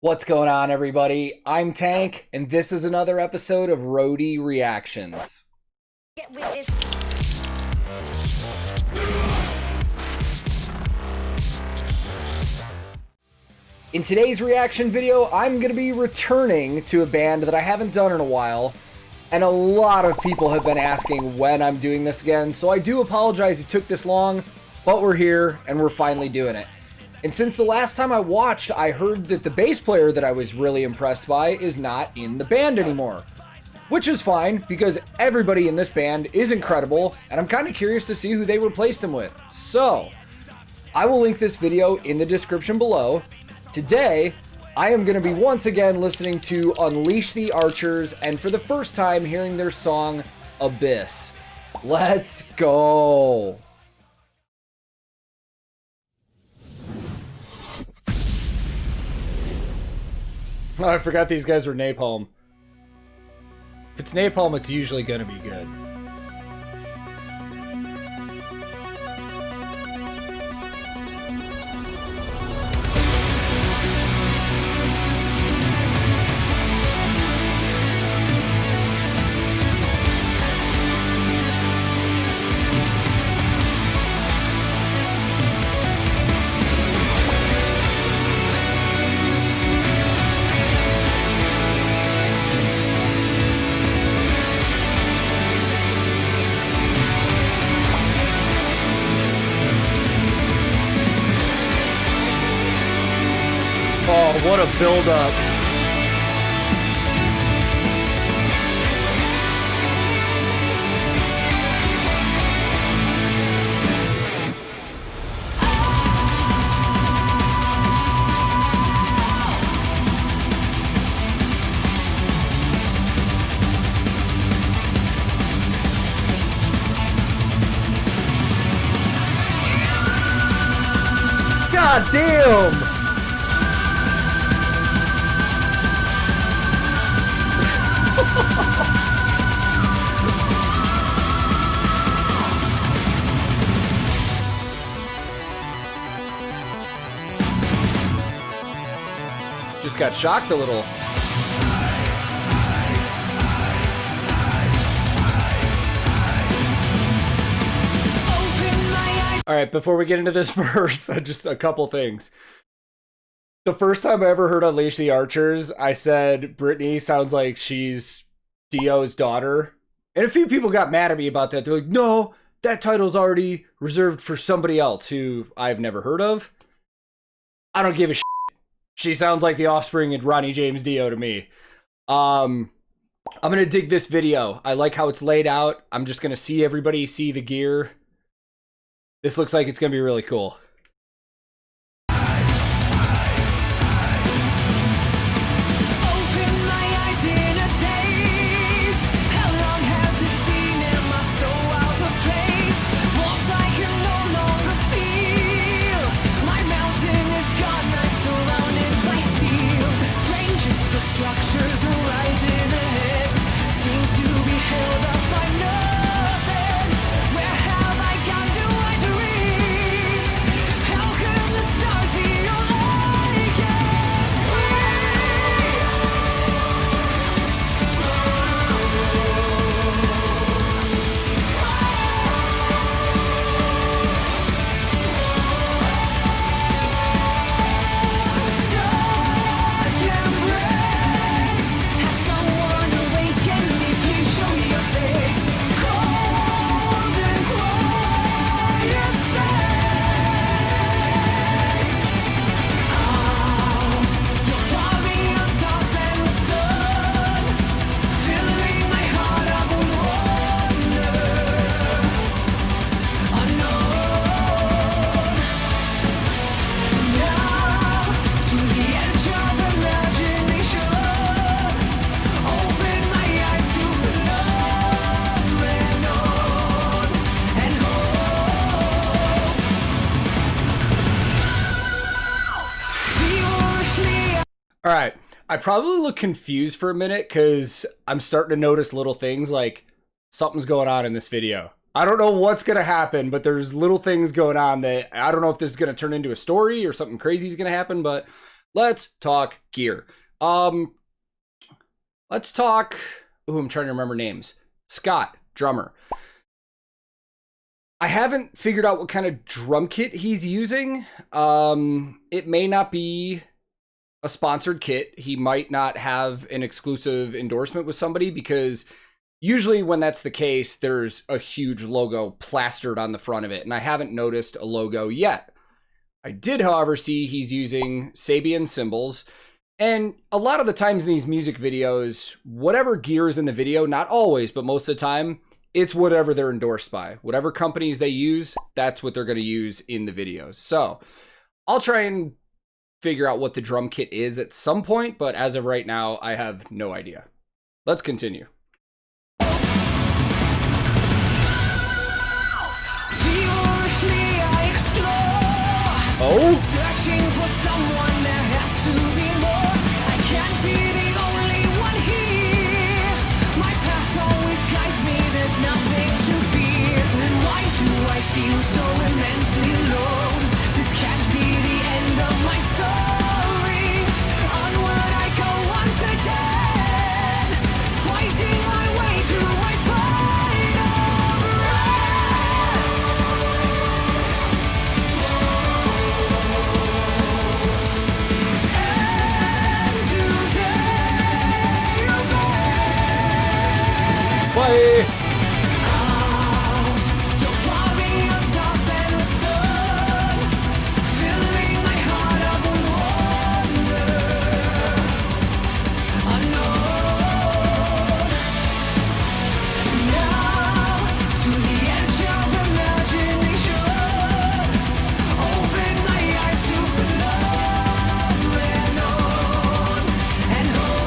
What's going on, everybody? I'm Tank, and this is another episode of Roadie Reactions. Get with this. In today's reaction video, I'm going to be returning to a band that I haven't done in a while, and a lot of people have been asking when I'm doing this again, so I do apologize it took this long, but we're here, and we're finally doing it. And since the last time I watched, I heard that the bass player that I was really impressed by is not in the band anymore. Which is fine, because everybody in this band is incredible, and I'm kind of curious to see who they replaced him with. So, I will link this video in the description below. Today, I am going to be once again listening to Unleash the Archers, and for the first time hearing their song, Abyss. Let's go! Oh, I forgot these guys were Napalm. If it's Napalm, it's usually gonna be good. Oh, what a build-up. God damn! Just got shocked a little. All right, before we get into this verse, just a couple things. The first time I ever heard Unleash the Archers, I said Brittany sounds like she's Dio's daughter. And a few people got mad at me about that. They're like, no, that title's already reserved for somebody else who I've never heard of. I don't give a shit. She sounds like the offspring of Ronnie James Dio to me. I'm going to dig this video. I like how it's laid out. I'm just going to see everybody see the gear. This looks like it's going to be really cool. All right, I probably look confused for a minute because I'm starting to notice little things like something's going on in this video. I don't know what's going to happen, but there's little things going on that I don't know if this is going to turn into a story or something crazy is going to happen, but let's talk gear. Let's talk, I'm trying to remember names. Scott, drummer. I haven't figured out what kind of drum kit he's using. It may not be a sponsored kit. He might not have an exclusive endorsement with somebody, because usually when that's the case, there's a huge logo plastered on the front of it, and I haven't noticed a logo yet. I did, however, see he's using Sabian cymbals, and a lot of the times in these music videos, whatever gear is in the video, not always, but most of the time, it's whatever they're endorsed by. Whatever companies they use, that's what they're going to use in the videos. So I'll try and figure out what the drum kit is at some point, but as of right now, I have no idea. Let's continue. Oh? Searching for someone, there has to be more. I can't be the only one here. My path always guides me, there's nothing to fear. Then why do I feel so immensely alone? This can't be the end of my story. Onward I go once again, fighting my way to my final Bye. so far beyond stars and the sun, filling my heart up with wonder, unknown. Now to the edge of imagination, open my eyes to phenomenon and hope.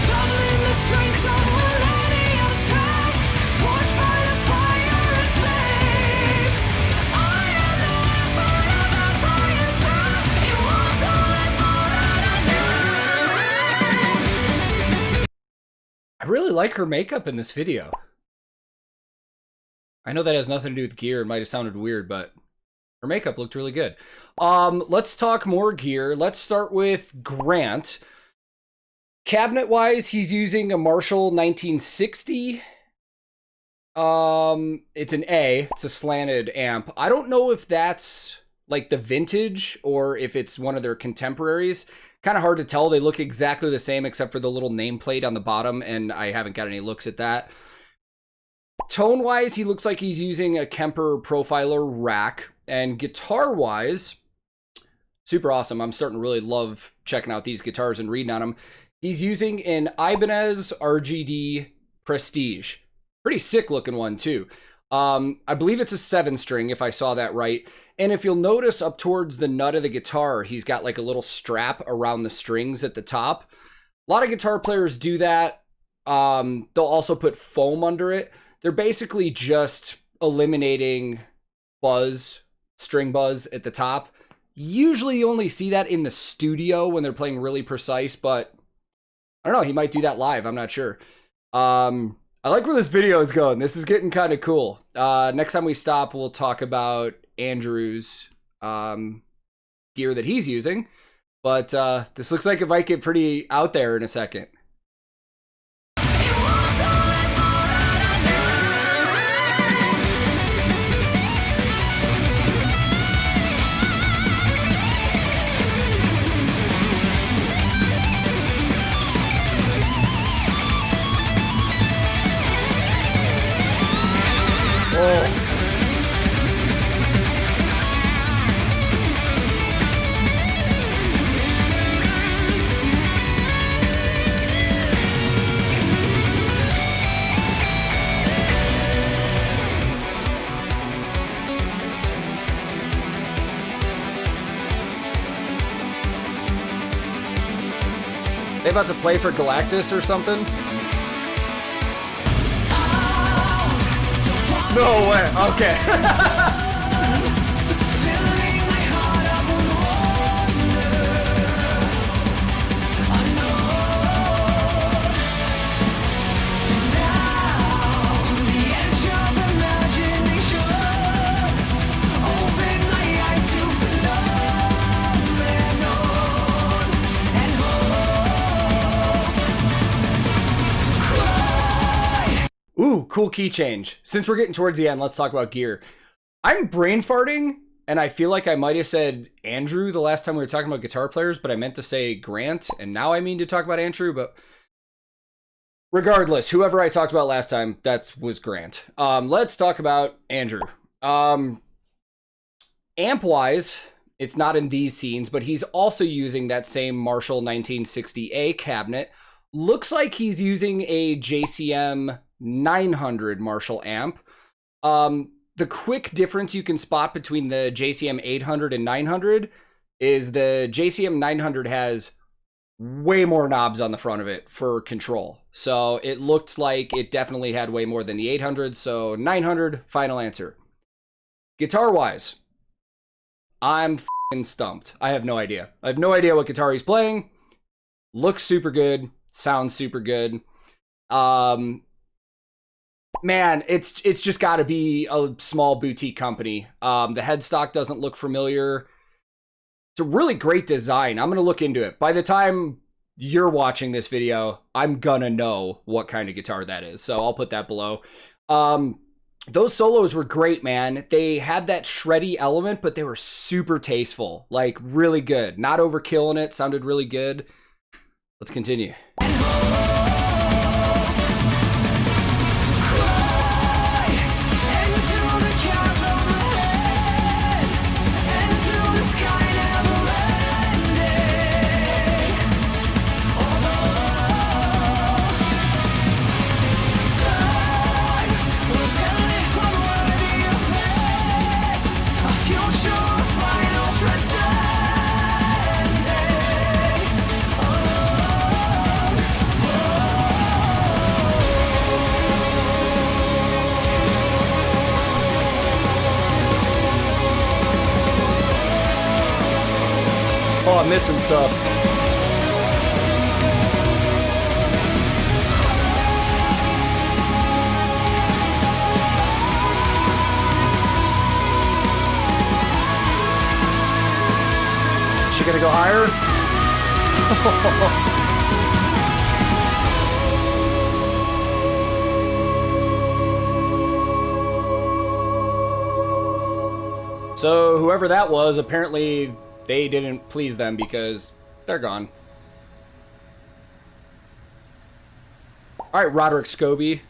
Summon the strength of millenniums past, forged by the fire and flame. I am the weapon of empires past, immortal as more than I really like her makeup in this video. I know that has nothing to do with gear. It might have sounded weird, but her makeup looked really good. Let's talk more gear. Let's start with Grant. Cabinet-wise, he's using a Marshall 1960. It's an A. It's a slanted amp. I don't know if that's like the vintage or if it's one of their contemporaries. Kind of hard to tell. They look exactly the same except for the little nameplate on the bottom, and I haven't got any looks at that. Tone-wise, he looks like he's using a Kemper Profiler rack. And guitar-wise, super awesome. I'm starting to really love checking out these guitars and reading on them. He's using an Ibanez RGD Prestige. Pretty sick looking one too. I believe it's a 7-string if I saw that right. And if you'll notice up towards the nut of the guitar, he's got like a little strap around the strings at the top. A lot of guitar players do that. They'll also put foam under it. They're basically just eliminating buzz, string buzz at the top. Usually you only see that in the studio when they're playing really precise, but I don't know, he might do that live, I'm not sure. I like where this video is going. This is getting kind of cool. Next time we stop, we'll talk about Andrew's gear that he's using. But this looks like it might get pretty out there in a second. They about to play for Galactus or something? No way. Okay. Open my eyes to cool key change. Since we're getting towards the end, let's talk about gear. I'm brain farting, and I feel like I might have said Andrew the last time we were talking about guitar players, but I meant to say Grant, and now I mean to talk about Andrew, but regardless, whoever I talked about last time, that was Grant. Let's talk about Andrew. Amp-wise, it's not in these scenes, but he's also using that same Marshall 1960A cabinet. Looks like he's using a JCM 900 Marshall amp. The quick difference you can spot between the JCM 800 and 900 is the JCM 900 has way more knobs on the front of it for control. So it looked like it definitely had way more than the 800. So 900, final answer. Guitar-wise, I'm f***ing stumped. I have no idea. I have no idea what guitar he's playing. Looks super good. Sounds super good. Man, it's just got to be a small boutique company. The headstock doesn't look familiar. It's a really great design. I'm going to look into it. By the time you're watching this video, I'm going to know what kind of guitar that is. So I'll put that below. Those solos were great, man. They had that shreddy element, but they were super tasteful. Like, really good. Not overkilling it. Sounded really good. Let's continue. Oh, I'm missing stuff. She gonna go higher? So whoever that was, apparently they didn't please them because they're gone. All right, Roderick Scobie.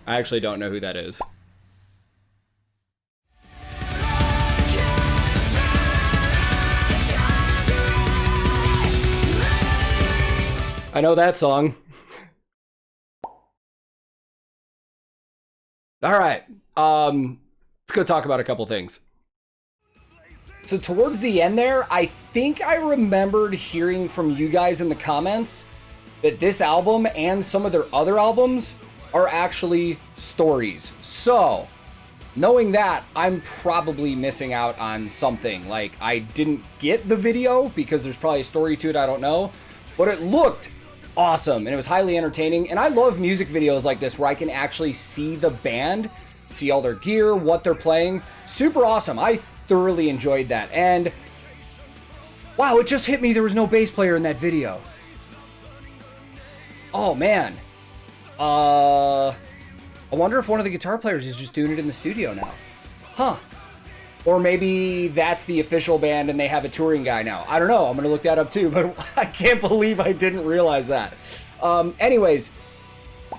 I actually don't know who that is. I know that song. All right. Let's go talk about a couple things. So towards the end there, I think I remembered hearing from you guys in the comments that this album and some of their other albums are actually stories. So knowing that, I'm probably missing out on something. Like, I didn't get the video because there's probably a story to it, I don't know. But it looked awesome and it was highly entertaining. And I love music videos like this where I can actually see the band, see all their gear, what they're playing. Super awesome. I thoroughly enjoyed that. And wow, it just hit me there was no bass player in that video. Oh man. I wonder if one of the guitar players is just doing it in the studio now. Huh. Or maybe that's the official band and they have a touring guy now. I don't know. I'm gonna look that up too, but I can't believe I didn't realize that. Anyways,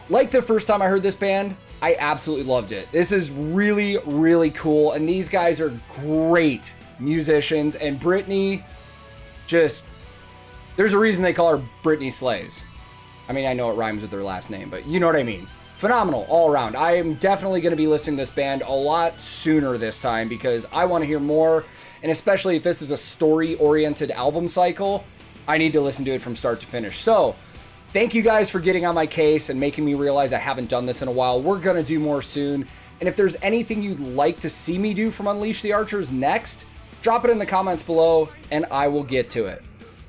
like the first time I heard this band, I absolutely loved it. This is really, really cool. And these guys are great musicians. And Brittany, just, there's a reason they call her Brittany Slays. I mean, I know it rhymes with their last name, but you know what I mean. Phenomenal all around. I am definitely going to be listening to this band a lot sooner this time because I want to hear more. And especially if this is a story-oriented album cycle, I need to listen to it from start to finish. So, thank you guys for getting on my case and making me realize I haven't done this in a while. We're going to do more soon. And if there's anything you'd like to see me do from Unleash the Archers next, drop it in the comments below and I will get to it.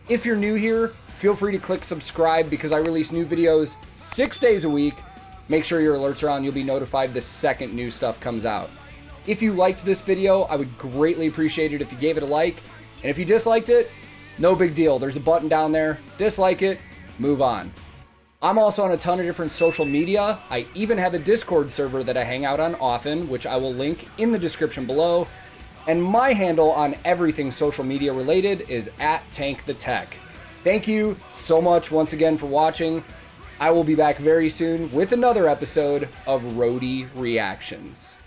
If you're new here, feel free to click subscribe because I release new videos 6 days a week. Make sure your alerts are on. You'll be notified the second new stuff comes out. If you liked this video, I would greatly appreciate it if you gave it a like. And if you disliked it, no big deal. There's a button down there. Dislike it. Move on. I'm also on a ton of different social media. I even have a Discord server that I hang out on often, which I will link in the description below. And my handle on everything social media related is @TankTheTech. Thank you so much once again for watching. I will be back very soon with another episode of Roadie Reactions.